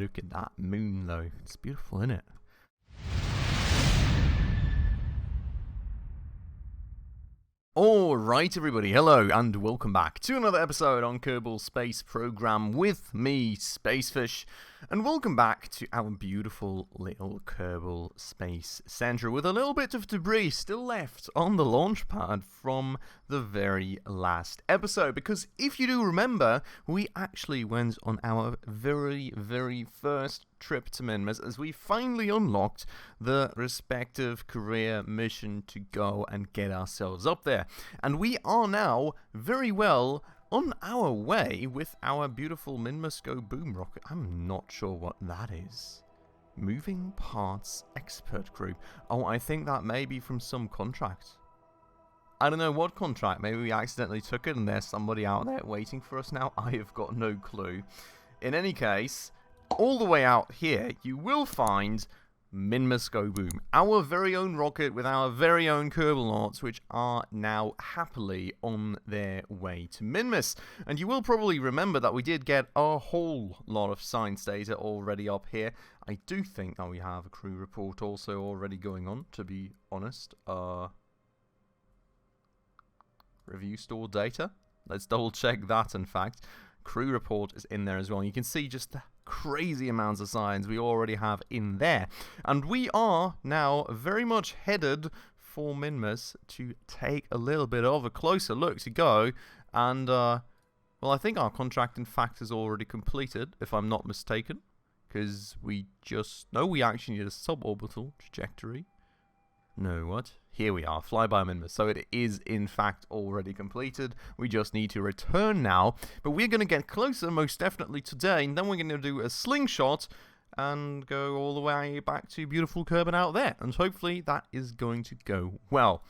look at that moon, though. It's beautiful, isn't it? Alright everybody, hello and welcome back to another episode on Kerbal Space Program with me, Spacefish, and welcome back to our beautiful little Kerbal Space Center with a little bit of debris still left on the launch pad from the very last episode, because if you do remember, we actually went on our very first trip to Minmus as we finally unlocked the respective career mission to go and get ourselves up there. And we are now very well on our way with our beautiful Minmus Go Boom rocket. I'm not sure what that is. Moving Parts Expert Group. Oh, I think that may be from some contract. I don't know what contract. Maybe we accidentally took it and there's somebody out there waiting for us now. I have got no clue. In any case, all the way out here, you will find Minmus Go Boom, our very own rocket with our very own Kerbal arts, which are now happily on their way to Minmus. And you will probably remember that we did get a whole lot of science data already up here. I do think that we have a crew report also already going on, to be honest. Review store data. Let's double check that, in fact. Crew report is in there as well. You can see just the crazy amounts of science we already have in there. And we are now very much headed for Minmus to take a little bit of a closer look to go. And, well, I think our contract, in fact, is already completed, if I'm not mistaken. Because we just... No, we actually need a suborbital trajectory. No, what? Here we are, flyby Minmus. So it is, in fact, already completed. We just need to return now. But we're going to get closer, most definitely, today. And then we're going to do a slingshot and go all the way back to beautiful Kerbin out there. And hopefully that is going to go well.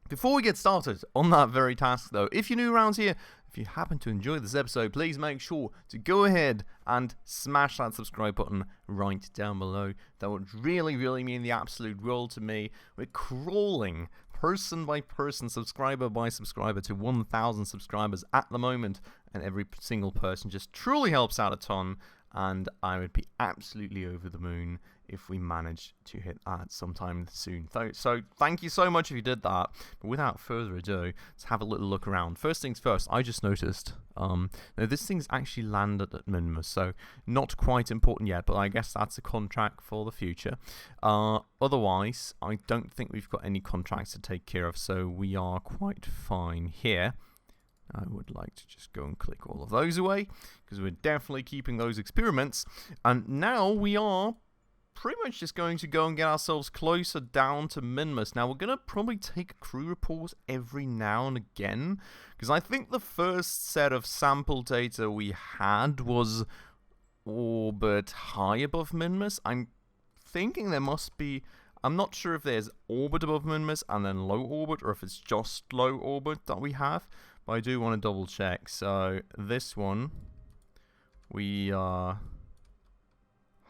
Before we get started on that very task, though, if you're new around here, if you happen to enjoy this episode, please make sure to go ahead and smash that subscribe button right down below. That would really mean the absolute world to me. We're crawling person by person, subscriber by subscriber to 1,000 subscribers at the moment. And every single person just truly helps out a ton. And I would be absolutely over the moon if we managed to hit that sometime soon. So thank you so much if you did that. But without further ado, let's have a little look around. First things first, I just noticed, now this thing's actually landed at Minmus, so not quite important yet, but I guess that's a contract for the future. Otherwise, I don't think we've got any contracts to take care of, so we are quite fine here. I would like to just go and click all of those away, because we're definitely keeping those experiments. And now we are pretty much just going to go and get ourselves closer down to Minmus. Now, we're going to probably take a crew report every now and again, because I think the first set of sample data we had was orbit high above Minmus. I'm thinking there must be... I'm not sure if there's orbit above Minmus and then low orbit, or if it's just low orbit that we have. But I do want to double check. So this one we have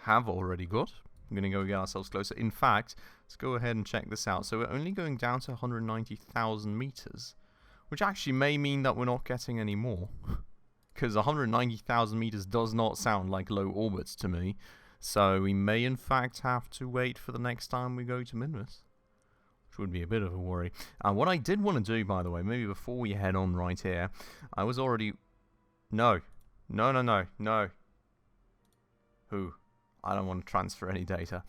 already got. I'm going to go get ourselves closer. In fact, let's go ahead and check this out. So we're only going down to 190,000 meters, which actually may mean that we're not getting any more. Because 190,000 meters does not sound like low orbits to me. So we may in fact have to wait for the next time we go to Minmus, which would be a bit of a worry. What I did want to do, by the way, maybe before we head on right here, I was already... No. Who? I don't want to transfer any data.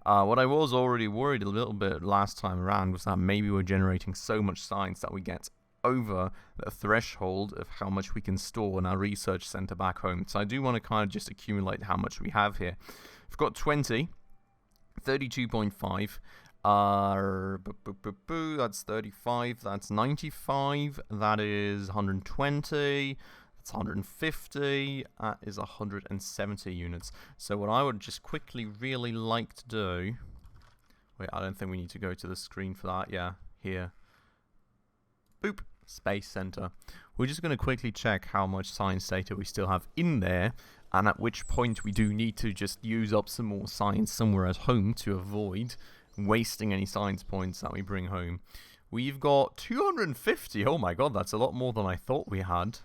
What I was already worried a little bit last time around was that maybe we're generating so much science that we get over the threshold of how much we can store in our research center back home. So I do want to kind of just accumulate how much we have here. We've got 20, 32.5, that's 35, that's 95, that is 120, that's 150, that is 170 units. So what I would just quickly really like to do... Wait, I don't think we need to go to the screen for that. Yeah, here. Boop. Space Center. We're just going to quickly check how much science data we still have in there, and at which point we do need to just use up some more science somewhere at home to avoid wasting any science points that we bring home. We've got 250. Oh my god, that's a lot more than I thought we had.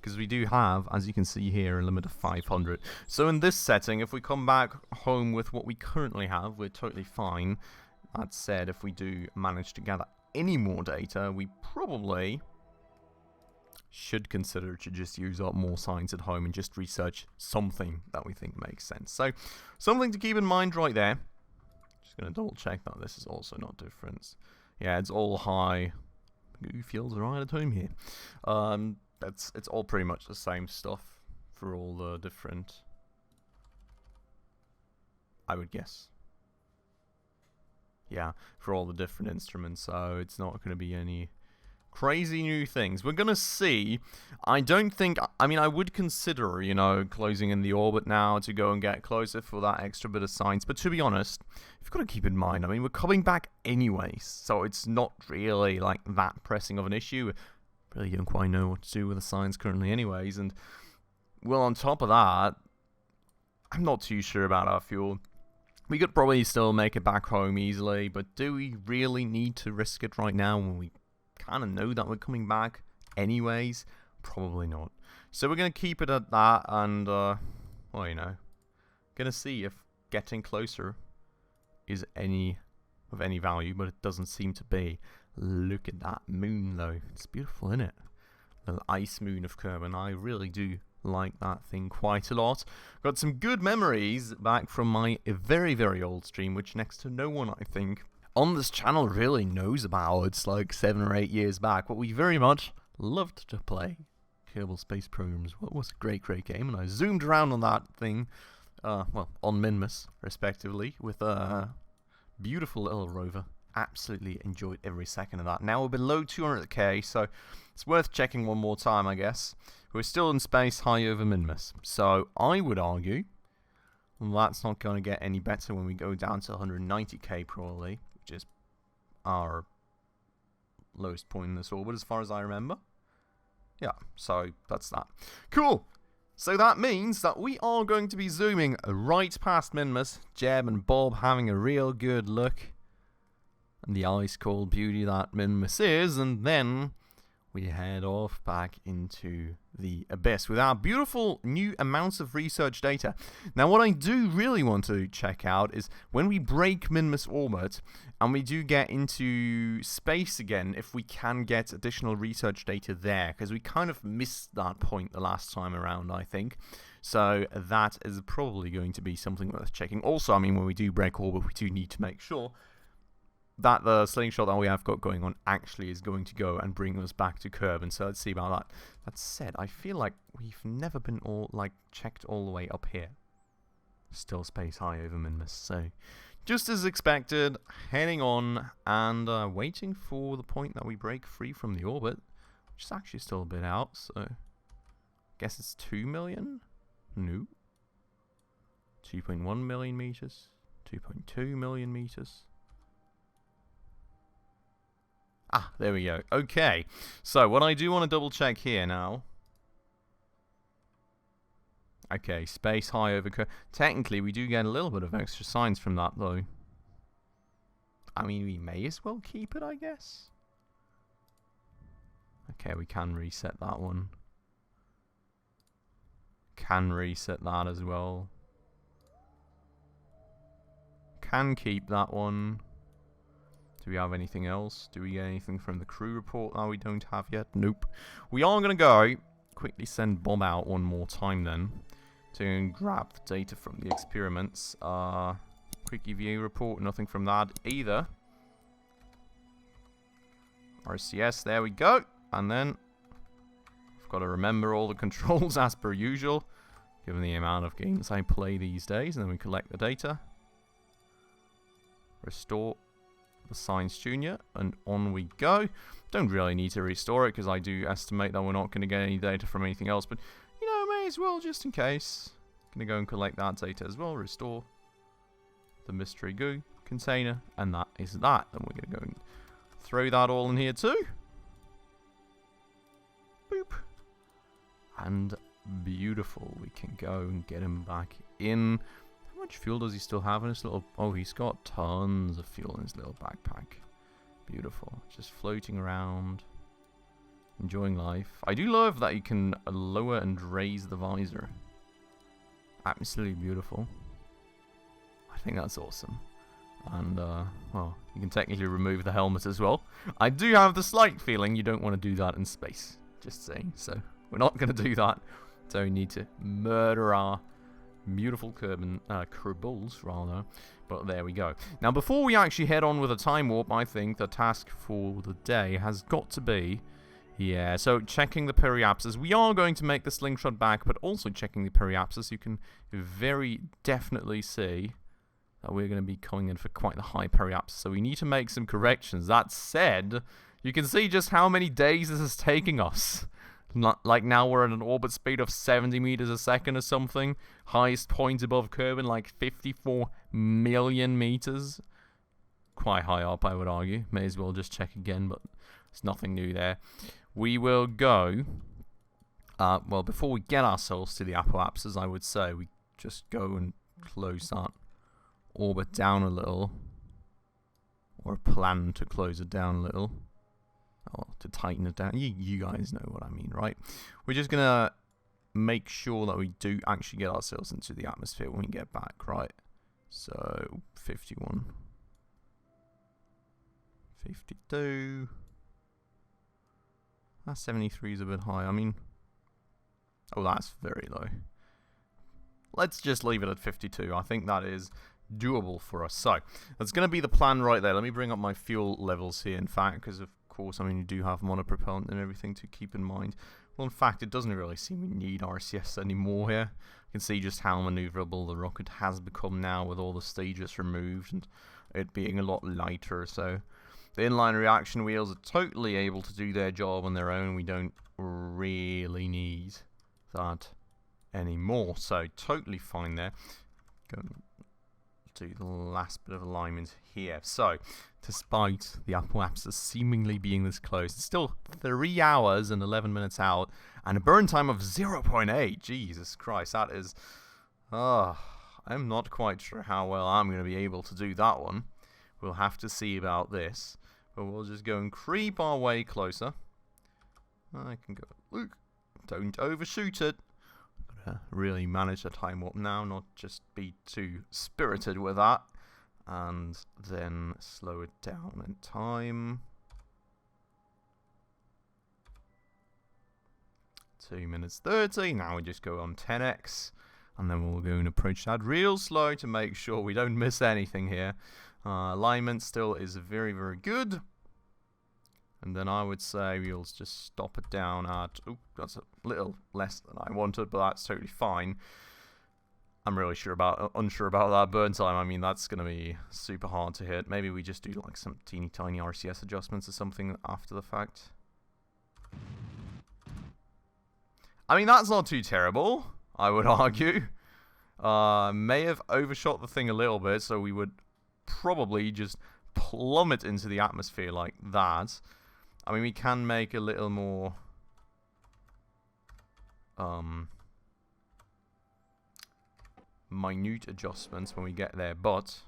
because we do have, as you can see here, a limit of 500. So in this setting, if we come back home with what we currently have, we're totally fine. That said, if we do manage to gather any more data, we probably should consider to just use up more science at home and just research something that we think makes sense. So, something to keep in mind right there. Just going to double check that this is also not different. Yeah, it's all high. Who feels right at home here? It's all pretty much the same stuff for all the different, I would guess. Yeah, for all the different instruments, so it's not going to be any crazy new things. We're going to see. I don't think, I mean, I would consider, you know, closing in the orbit now to go and get closer for that extra bit of science. But to be honest, you've got to keep in mind, I mean, we're coming back anyways, so it's not really like that pressing of an issue. Really don't quite know what to do with the science currently anyways. And, well, on top of that, I'm not too sure about our fuel. We could probably still make it back home easily, but do we really need to risk it right now when we kind of know that we're coming back anyways? Probably not. So we're going to keep it at that, and, well, you know, going to see if getting closer is of any value, but it doesn't seem to be. Look at that moon, though. It's beautiful, isn't it? The ice moon of Kerbin. I really do like that thing quite a lot. Got some good memories back from my very, very old stream, which next to no one, I think, on this channel really knows about. It's like 7 or 8 years back, but we very much loved to play Kerbal Space Programs. What was a great, great game, and I zoomed around on that thing, well, on Minmus, respectively, with a beautiful little rover. Absolutely enjoyed every second of that. Now we're below 200k, so it's worth checking one more time, I guess. We're still in space high over Minmus, so I would argue that's not going to get any better when we go down to 190k probably, which is our lowest point in this orbit as far as I remember. Yeah, so that's that. Cool! So that means that we are going to be zooming right past Minmus, Jeb and Bob having a real good look at the ice-cold beauty that Minmus is, and then we head off back into the abyss with our beautiful new amounts of research data. Now, what I do really want to check out is when we break Minmus orbit and we do get into space again, if we can get additional research data there, because we kind of missed that point the last time around, I think. So that is probably going to be something worth checking. Also, I mean, when we do break orbit, we do need to make sure that the slingshot that we have got going on actually is going to go and bring us back to Kerbin. So let's see about that. That said, I feel like we've never been checked all the way up here. Still space high over Minmus. So just as expected, heading on and waiting for the point that we break free from the orbit, which is actually still a bit out. So I guess it's 2 million? No. 2.1 million meters. 2.2 million meters. Ah, there we go. Okay, so what I do want to double check here now. Okay, space high over Kerbin. Technically, we do get a little bit of extra science from that, though. I mean, we may as well keep it, I guess. Okay, we can reset that one. Can reset that as well. Can keep that one. Do we have anything else? Do we get anything from the crew report that we don't have yet? Nope. We are going to go quickly send Bob out one more time then to grab the data from the experiments. Quick EVA report, nothing from that either. RCS, there we go. And then I've got to remember all the controls as per usual, given the amount of games I play these days. And then we collect the data. Restore the Science Junior, and on we go. Don't really need to restore it because I do estimate that we're not going to get any data from anything else, but you know, may as well just in case. Gonna go and collect that data as well. Restore the mystery goo container, and that is that. Then we're gonna go and throw that all in here too. Boop. And beautiful. We can go and get him back in. How much fuel does he still have in his little... Oh, he's got tons of fuel in his little backpack. Beautiful. Just floating around. Enjoying life. I do love that you can lower and raise the visor. Absolutely beautiful. I think that's awesome. And, well, you can technically remove the helmet as well. I do have the slight feeling you don't want to do that in space. Just saying. So, we're not going to do that. So, we need to murder our beautiful Kerbals, rather. But there we go. Now, before we actually head on with a time warp, I think the task for the day has got to be... Yeah, so checking the periapsis. We are going to make the slingshot back, but also checking the periapsis. You can very definitely see that we're going to be coming in for quite the high periapsis. So we need to make some corrections. That said, you can see just how many days this is taking us. Like now we're at an orbit speed of 70 meters a second or something. Highest point above Kerbin, like 54 million meters. Quite high up, I would argue. May as well just check again, but there's nothing new there. We will go, well, before we get ourselves to the apoapsis, I would say we just go and close that orbit down a little, or plan to close it down a little, or to tighten it down. You guys know what I mean, right? We're just going to make sure that we do actually get ourselves into the atmosphere when we get back, right? So, 51, 52... That 73 is a bit high. I mean, oh, that's very low. Let's just leave it at 52. I think that is doable for us. So, that's going to be the plan right there. Let me bring up my fuel levels here, in fact, because, of course, I mean, you do have monopropellant and everything to keep in mind. Well, in fact, it doesn't really seem we need RCS anymore here. You can see just how maneuverable the rocket has become now with all the stages removed and it being a lot lighter, so... The inline reaction wheels are totally able to do their job on their own. We don't really need that anymore. So, totally fine there. Go and do the last bit of alignment here. So, despite the apoapsis seemingly being this close, it's still 3 hours and 11 minutes out. And a burn time of 0.8. Jesus Christ, that is... I'm not quite sure how well I'm going to be able to do that one. We'll have to see about this. But we'll just go and creep our way closer. I can go... Look! Don't overshoot it. Gotta really manage the time warp now, not just be too spirited with that. And then slow it down in time. 2 minutes 30. Now we just go on 10x. And then we'll go and approach that real slow to make sure we don't miss anything here. Alignment still is very, very good. And then I would say we'll just stop it down at... Oh, that's a little less than I wanted, but that's totally fine. I'm really unsure about that burn time. I mean, that's going to be super hard to hit. Maybe we just do like some teeny tiny RCS adjustments or something after the fact. I mean, that's not too terrible, I would argue. May have overshot the thing a little bit, so we would probably just plummet into the atmosphere like that. I mean, we can make a little more minute adjustments when we get there, but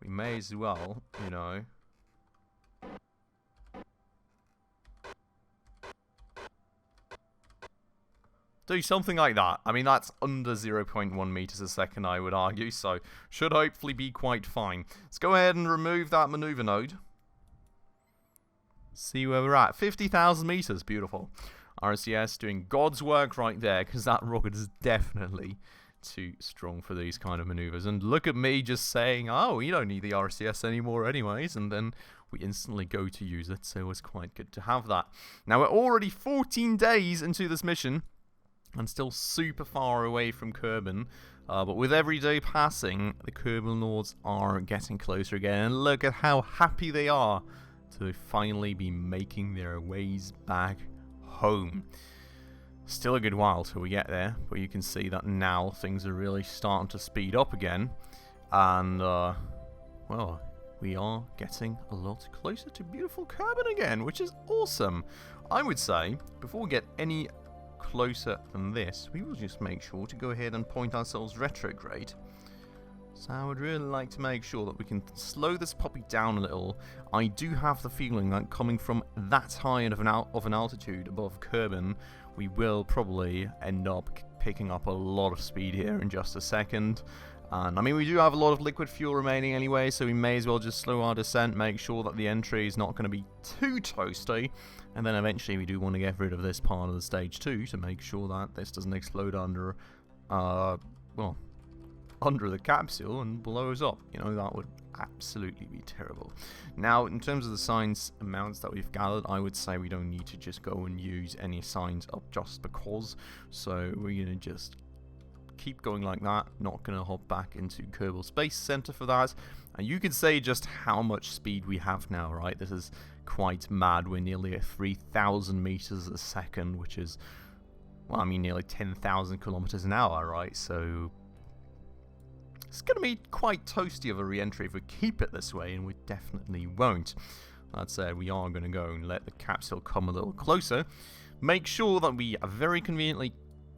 we may as well, you know, do something like that. I mean, that's under 0.1 meters a second, I would argue, so should hopefully be quite fine. Let's go ahead and remove that maneuver node. See where we're at. 50,000 meters. Beautiful. RCS doing God's work right there, because that rocket is definitely too strong for these kind of maneuvers. And look at me just saying, oh, you don't need the RCS anymore anyways, and then we instantly go to use it, so it was quite good to have that. Now, we're already 14 days into this mission, and still super far away from Kerbin. But with every day passing, the Kerbal Lords are getting closer again. And look at how happy they are to finally be making their ways back home. Still a good while till we get there, but you can see that now things are really starting to speed up again. And, well, we are getting a lot closer to beautiful Kerbin again, which is awesome. I would say, before we get any closer than this, we will just make sure to go ahead and point ourselves retrograde. So I would really like to make sure that we can slow this puppy down a little. I do have the feeling that coming from that high of an altitude above Kerbin, we will probably end up picking up a lot of speed here in just a second. And I mean, we do have a lot of liquid fuel remaining anyway, so we may as well just slow our descent, make sure that the entry is not going to be too toasty. And then eventually we do want to get rid of this part of the stage too, to make sure that this doesn't explode under, well, under the capsule and blow us up. You know, that would absolutely be terrible. Now, in terms of the science amounts that we've gathered, I would say we don't need to just go and use any science up just because. So we're going to just keep going like that. Not going to hop back into Kerbal Space Center for that. And you can say just how much speed we have now, right? This is quite mad. We're nearly at 3,000 meters a second, which is, well, I mean, nearly 10,000 kilometers an hour, right? So it's going to be quite toasty of a re-entry if we keep it this way, and we definitely won't. That said, we are going to go and let the capsule come a little closer. Make sure that we very conveniently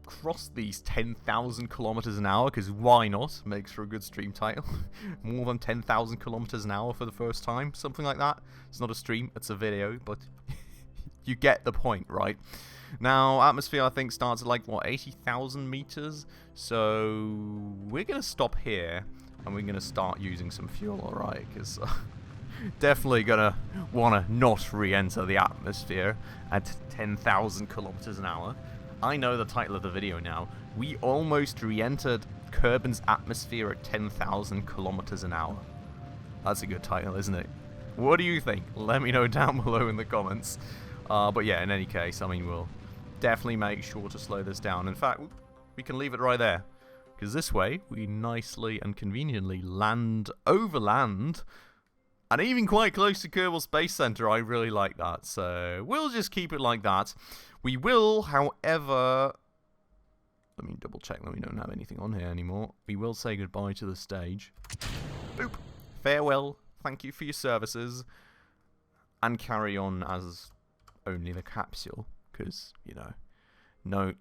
cross these 10,000 kilometers an hour, because why not? Makes for a good stream title. More than 10,000 kilometers an hour for the first time, something like that. It's not a stream, it's a video, but you get the point, right? Now, atmosphere, I think, starts at like, what, 80,000 meters? So we're going to stop here, and we're going to start using some fuel, alright? Because definitely going to want to not re-enter the atmosphere at 10,000 kilometers an hour. I know the title of the video now. We almost re-entered Kerbin's atmosphere at 10,000 kilometers an hour. That's a good title, isn't it? What do you think? Let me know down below in the comments. But yeah, in any case, I mean, we'll definitely make sure to slow this down. In fact, we can leave it right there, because this way we nicely and conveniently land overland, and even quite close to Kerbal Space Center. I really like that, so we'll just keep it like that. We will, however, let me double check that we don't have anything on here anymore. We will say goodbye to the stage. Boop. Farewell. Thank you for your services. And carry on as only the capsule, because, you know,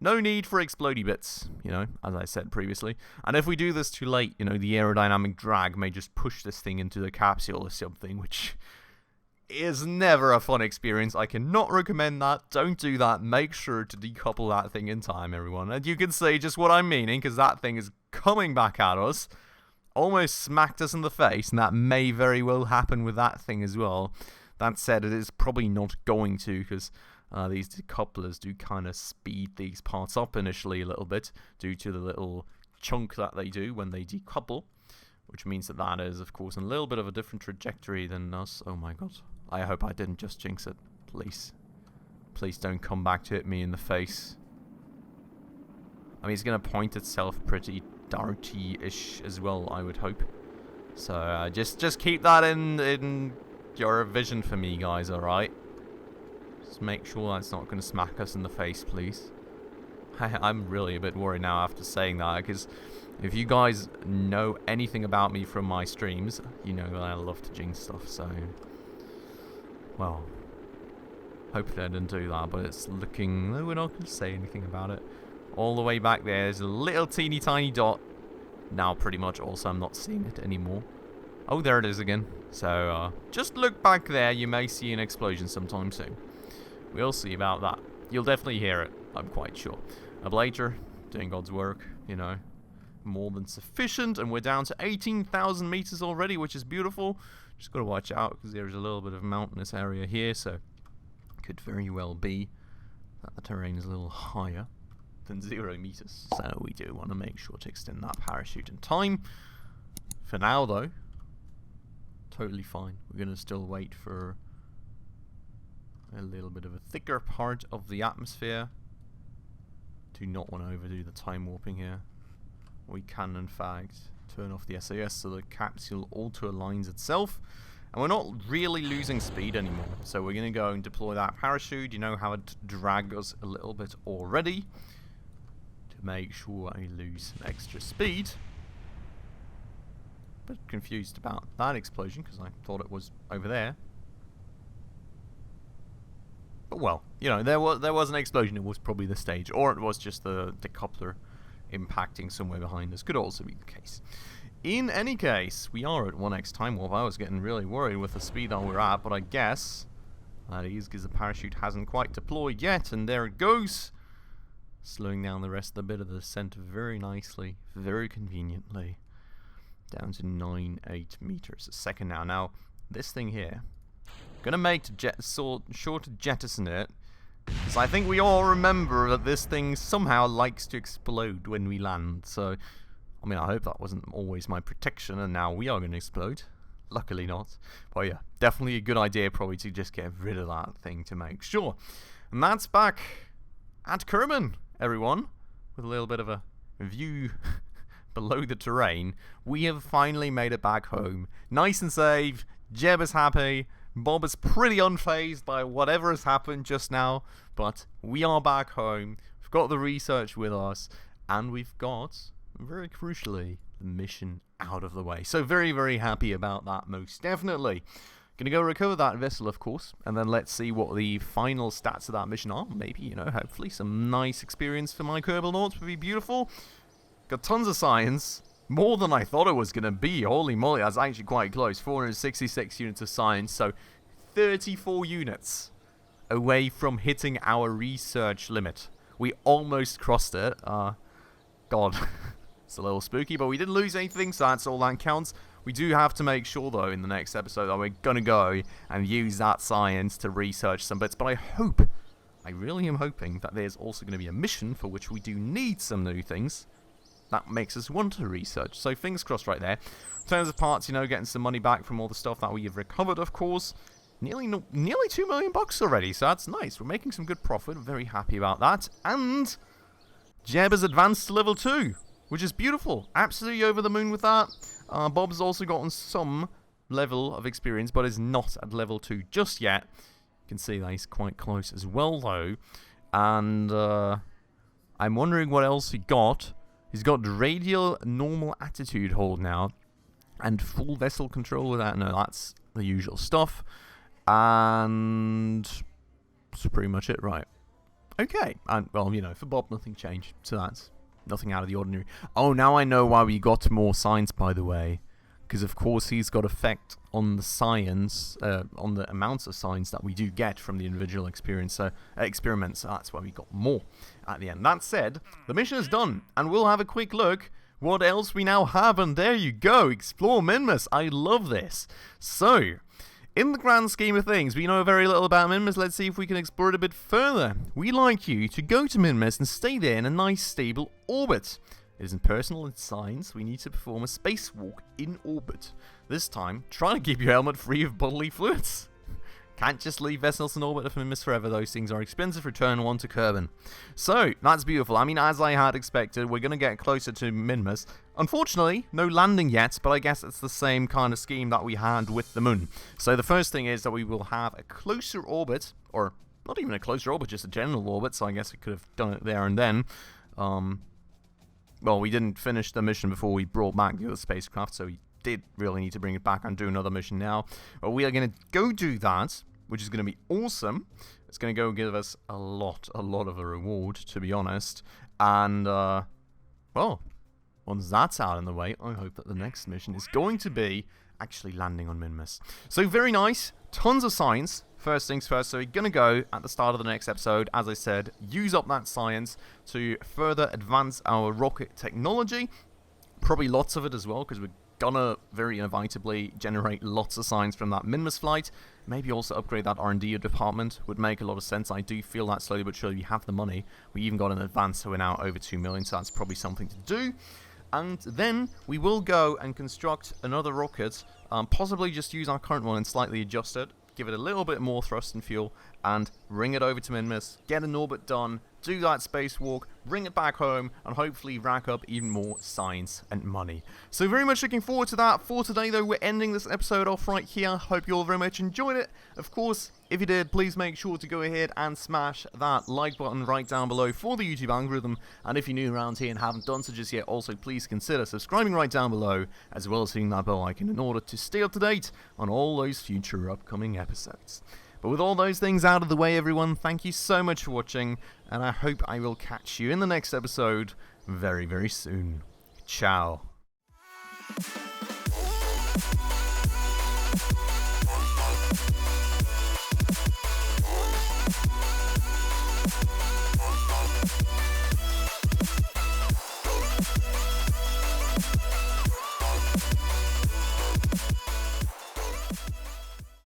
no need for explodey bits, you know, as I said previously. And if we do this too late, you know, the aerodynamic drag may just push this thing into the capsule or something, which is never a fun experience. I cannot recommend that. Don't do that. Make sure to decouple that thing in time, everyone. And you can see just what I'm meaning, because that thing is coming back at us. Almost smacked us in the face, and that may very well happen with that thing as well. That said, it is probably not going to, because these decouplers do kind of speed these parts up initially a little bit due to the little chunk that they do when they decouple, which means that that is, of course, a little bit of a different trajectory than us. Oh my god. I hope I didn't just jinx it. Please. Please don't come back to hit me in the face. I mean, it's going to point itself pretty darty-ish as well, I would hope. So just keep that in your vision for me, guys, alright? Just make sure that's not going to smack us in the face, please. I'm really a bit worried now after saying that, because if you guys know anything about me from my streams, you know that I love to jinx stuff, so... Well, hopefully I didn't do that, but it's looking... No, we're not going to say anything about it. All the way back there's a little teeny tiny dot. Now pretty much also I'm not seeing it anymore. Oh, there it is again. So, just look back there. You may see an explosion sometime soon. We'll see about that. You'll definitely hear it, I'm quite sure. Ablator, doing God's work, you know. More than sufficient, and we're down to 18,000 meters already, which is beautiful. Just got to watch out, because there's a little bit of mountainous area here, so it could very well be that the terrain is a little higher than 0 meters. So we do want to make sure to extend that parachute in time. For now, though, totally fine. We're going to still wait for a little bit of a thicker part of the atmosphere. Do not want to overdo the time warping here. We can, in fact, turn off the SAS so the capsule auto-aligns itself. And we're not really losing speed anymore. So we're going to go and deploy that parachute. You know how it dragged us a little bit already. To make sure I lose some extra speed. Bit confused about that explosion, because I thought it was over there. But well, you know, there was an explosion. It was probably the stage. Or it was just the decoupler impacting somewhere behind us. Could also be the case. in any case, we are at 1x time warp. I was getting really worried with the speed that we're at, but I guess that is because the parachute hasn't quite deployed yet, and there it goes. Slowing down the rest of the bit of the descent very nicely, very conveniently. Down to 9.8 meters a second now. Now, this thing here, gonna make sure to jettison it, because I think we all remember that this thing somehow likes to explode when we land. So, I mean, I hope that wasn't always my protection, and now we are going to explode. Luckily not. But yeah, definitely a good idea probably to just get rid of that thing to make sure. And that's back at Kerbin, everyone, with a little bit of a view below the terrain. We have finally made it back home. Nice and safe. Jeb is happy. Bob is pretty unfazed by whatever has happened just now. But we are back home. We've got the research with us. And we've got, very crucially, the mission out of the way. So very, very happy about that, most definitely. Gonna go recover that vessel, of course, and then let's see what the final stats of that mission are. Maybe, you know, hopefully some nice experience for my Kerbal Nauts would be beautiful. Got tons of science. More than I thought it was gonna be. Holy moly, that's actually quite close. 466 units of science, so 34 units away from hitting our research limit. We almost crossed it. God. It's a little spooky, but we didn't lose anything, so that's all that counts. We do have to make sure, though, in the next episode that we're going to go and use that science to research some bits. But I really am hoping that there's also going to be a mission for which we do need some new things that makes us want to research. So fingers crossed right there. In terms of parts, you know, getting some money back from all the stuff that we have recovered, of course. Nearly $2 million already, so that's nice. We're making some good profit. Very happy about that. And Jeb has advanced to level 2. Which is beautiful. Absolutely over the moon with that. Bob's also gotten some level of experience, but is not at level 2 just yet. You can see that he's quite close as well, though. And I'm wondering what else he got. He's got radial normal attitude hold now. And full vessel control with that. No, that's the usual stuff. And that's pretty much it, right? Okay. And, well, you know, for Bob, nothing changed. So that's nothing out of the ordinary. Oh, now I know why we got more science, by the way. Because, of course, he's got effect on the science, on the amounts of science that we do get from the individual experiments. So that's why we got more at the end. That said, the mission is done. And we'll have a quick look what else we now have. And there you go. Explore Minmus. I love this. So, in the grand scheme of things, we know very little about Minmus. Let's see if we can explore it a bit further. We'd like you to go to Minmus and stay there in a nice, stable orbit. It isn't personal, it's science. We need to perform a spacewalk in orbit. This time, try to keep your helmet free of bodily fluids. Can't just leave vessels in orbit of Minmus forever. Those things are expensive. Return one to Kerbin. So, that's beautiful. I mean, as I had expected, we're going to get closer to Minmus. Unfortunately, no landing yet, but I guess it's the same kind of scheme that we had with the moon. So the first thing is that we will have a closer orbit, or not even a closer orbit, just a general orbit, so I guess we could have done it there and then. Well, we didn't finish the mission before we brought back the other spacecraft, so we did really need to bring it back and do another mission now. But we are going to go do that, which is going to be awesome. It's going to go give us a lot of a reward, to be honest. And, well, once that's out in the way, I hope that the next mission is going to be actually landing on Minmus. So very nice, tons of science. First things first, so we're going to go at the start of the next episode, as I said, use up that science to further advance our rocket technology. Probably lots of it as well, because we're gonna very inevitably generate lots of science from that Minmus flight. Maybe also upgrade that R&D department would make a lot of sense. I do feel that slowly but surely we have the money. We even got an advance, so we're now over 2 million, so that's probably something to do. And then we will go and construct another rocket, possibly just use our current one and slightly adjust it, give it a little bit more thrust and fuel, and bring it over to Minmus, get an orbit done, do that spacewalk, bring it back home, and hopefully rack up even more science and money. So very much looking forward to that. For today, though, we're ending this episode off right here. Hope you all very much enjoyed it. Of course, if you did, please make sure to go ahead and smash that like button right down below for the YouTube algorithm. And if you're new around here and haven't done so just yet, also please consider subscribing right down below, as well as hitting that bell icon in order to stay up to date on all those future upcoming episodes. But with all those things out of the way, everyone, thank you so much for watching, and I hope I will catch you in the next episode very, very soon. Ciao.